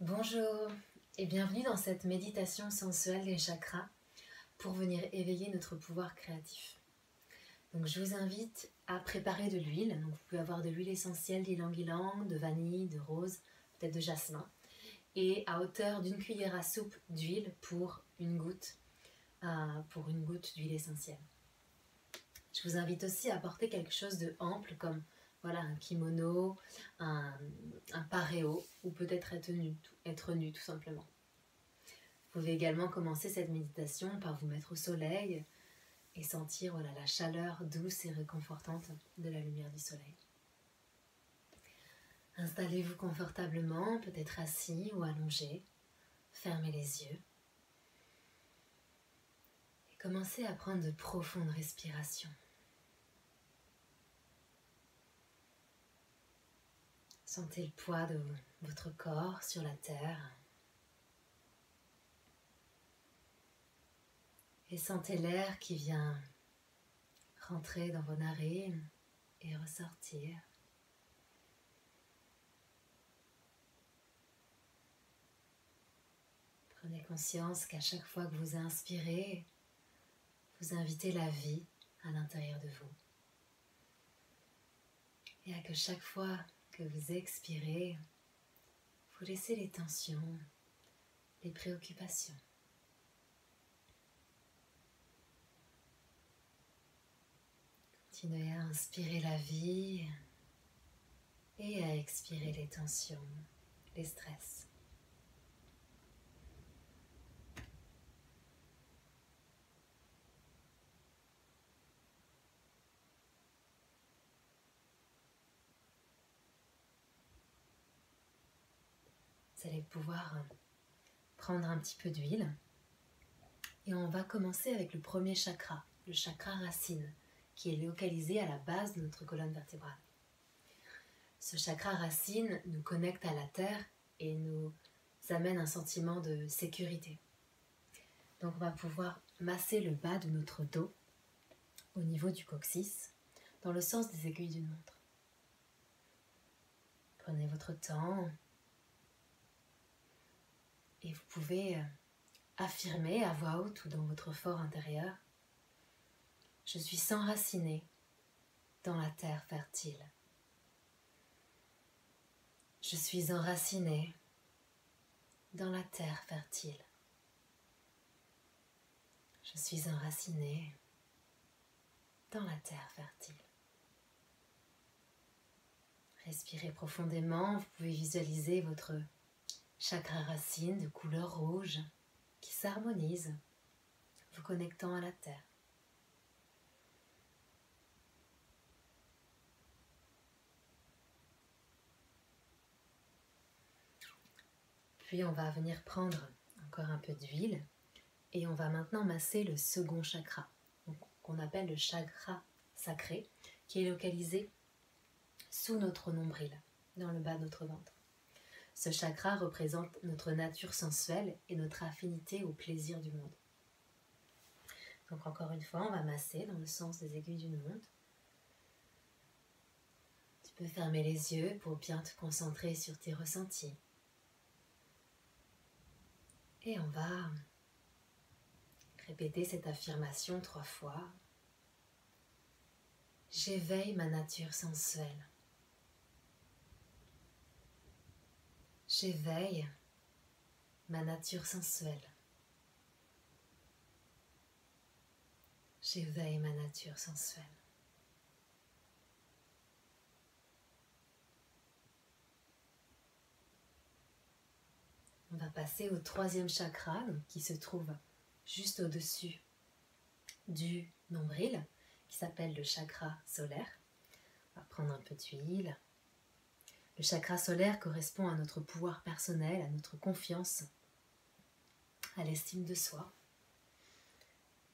Bonjour et bienvenue dans cette méditation sensuelle des chakras pour venir éveiller notre pouvoir créatif. Donc je vous invite à préparer de l'huile. Donc vous pouvez avoir de l'huile essentielle d'ylang-ylang, de vanille, de rose, peut-être de jasmin, et à hauteur d'une cuillère à soupe d'huile pour une goutte d'huile essentielle. Je vous invite aussi à porter quelque chose de ample comme un kimono, un pareo ou peut-être être nu tout simplement. Vous pouvez également commencer cette méditation par vous mettre au soleil et sentir la chaleur douce et réconfortante de la lumière du soleil. Installez-vous confortablement, peut-être assis ou allongé. Fermez les yeux. Et commencez à prendre de profondes respirations. Sentez le poids de votre corps sur la terre. Et sentez l'air qui vient rentrer dans vos narines et ressortir. Prenez conscience qu'à chaque fois que vous inspirez, vous invitez la vie à l'intérieur de vous. Et à que chaque fois que vous expirez, vous laissez les tensions, les préoccupations. Continuez à inspirer la vie et à expirer les tensions, les stress. Vous allez pouvoir prendre un petit peu d'huile et on va commencer avec le premier chakra, le chakra racine, qui est localisé à la base de notre colonne vertébrale. Ce chakra racine nous connecte à la terre et nous amène un sentiment de sécurité. Donc on va pouvoir masser le bas de notre dos au niveau du coccyx dans le sens des aiguilles d'une montre. Prenez votre temps et vous pouvez affirmer à voix haute ou dans votre fort intérieur: je suis s'enraciner dans la terre fertile. Je suis enraciné dans la terre fertile. Je suis enraciné dans la terre fertile. Respirez profondément, vous pouvez visualiser votre chakra racine de couleur rouge qui s'harmonise, vous connectant à la terre. Puis on va venir prendre encore un peu d'huile et on va maintenant masser le second chakra, qu'on appelle le chakra sacré, qui est localisé sous notre nombril, dans le bas de notre ventre. Ce chakra représente notre nature sensuelle et notre affinité au plaisir du monde. Donc encore une fois, on va masser dans le sens des aiguilles d'une montre. Tu peux fermer les yeux pour bien te concentrer sur tes ressentis. Et on va répéter cette affirmation 3 fois. J'éveille ma nature sensuelle. J'éveille ma nature sensuelle. J'éveille ma nature sensuelle. On va passer au troisième chakra, qui se trouve juste au-dessus du nombril, qui s'appelle le chakra solaire. On va prendre un peu d'huile. Le chakra solaire correspond à notre pouvoir personnel, à notre confiance, à l'estime de soi.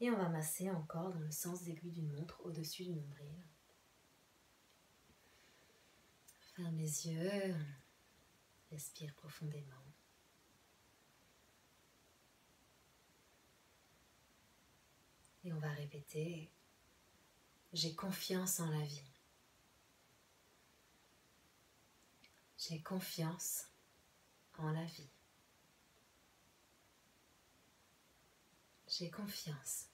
Et on va masser encore dans le sens d'aiguille d'une montre au-dessus du nombril. Ferme les yeux, respire profondément. Et on va répéter, j'ai confiance en la vie. J'ai confiance en la vie. J'ai confiance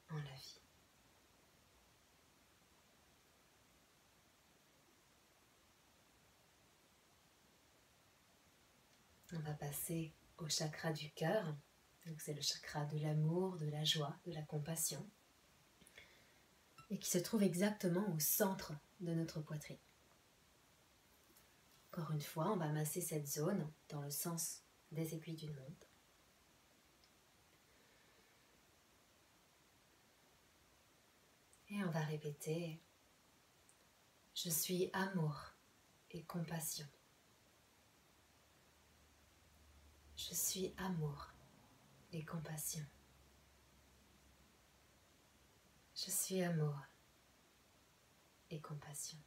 en la vie. On va passer au chakra du cœur. Donc c'est le chakra de l'amour, de la joie, de la compassion. Et qui se trouve exactement au centre de notre poitrine. Encore une fois, on va masser cette zone dans le sens des aiguilles d'une montre. Et on va répéter « Je suis amour et compassion. Je suis amour et compassion. Je suis amour et compassion. »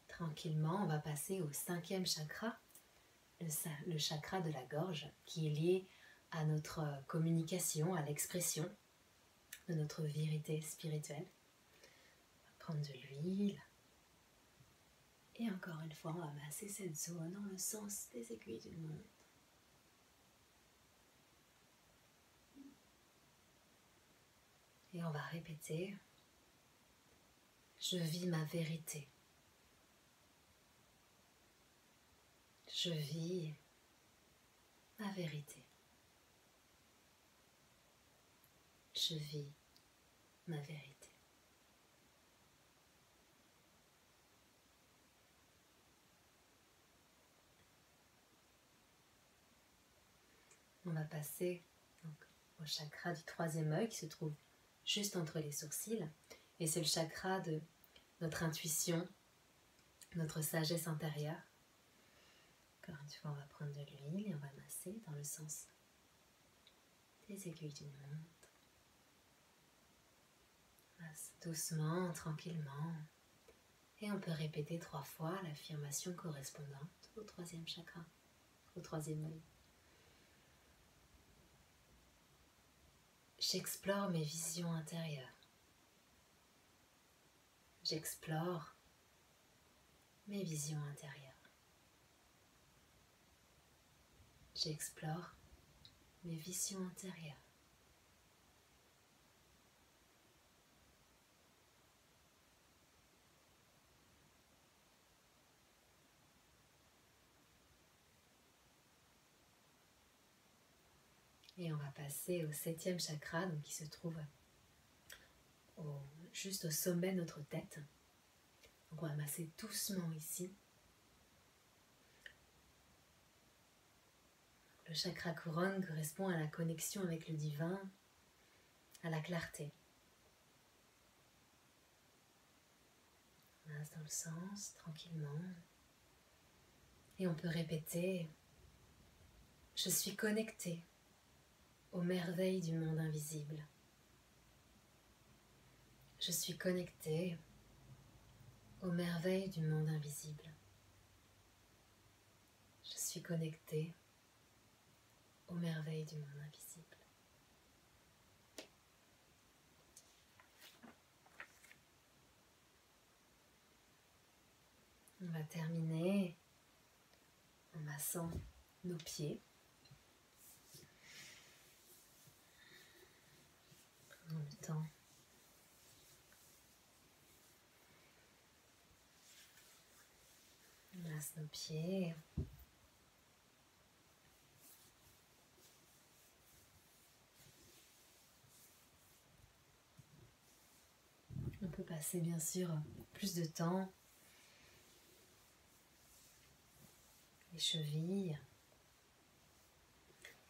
Tranquillement, on va passer au 5e chakra, le chakra de la gorge, qui est lié à notre communication, à l'expression de notre vérité spirituelle. On va prendre de l'huile. Et encore une fois, on va masser cette zone dans le sens des aiguilles d'une montre. Et on va répéter « Je vis ma vérité. Je vis ma vérité. Je vis ma vérité. » On va passer donc, au chakra du 3e œil qui se trouve juste entre les sourcils. Et c'est le chakra de notre intuition, notre sagesse intérieure. Encore une fois, on va prendre de l'huile et on va masser dans le sens des aiguilles d'une montre. Masse doucement, tranquillement. Et on peut répéter 3 fois l'affirmation correspondante au 3e chakra, au 3e œil. J'explore mes visions intérieures. J'explore mes visions intérieures. J'explore mes visions intérieures. Et on va passer au 7e chakra, donc qui se trouve juste au sommet de notre tête. Donc on va masser doucement ici. Le chakra couronne correspond à la connexion avec le divin, à la clarté. On masse dans le sens, tranquillement. Et on peut répéter « Je suis connectée aux merveilles du monde invisible. Je suis connectée aux merveilles du monde invisible. Je suis connectée aux merveilles du monde invisible. » On va terminer en massant nos pieds. Prenons le temps on masse nos pieds. On peut passer bien sûr plus de temps. Les chevilles.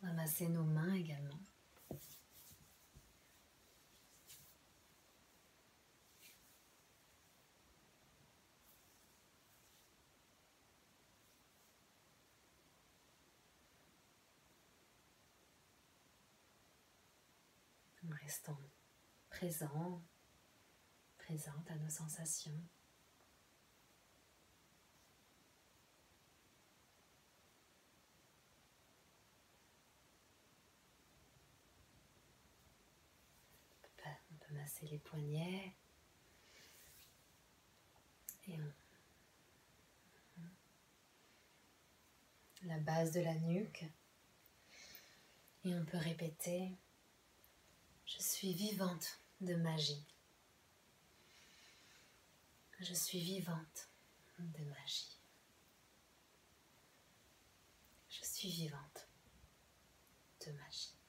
On va masser nos mains également. En restant présente à nos sensations. On peut masser les poignets, Et la base de la nuque. Et on peut répéter: je suis vivante de magie. Je suis vivante de magie. Je suis vivante de magie.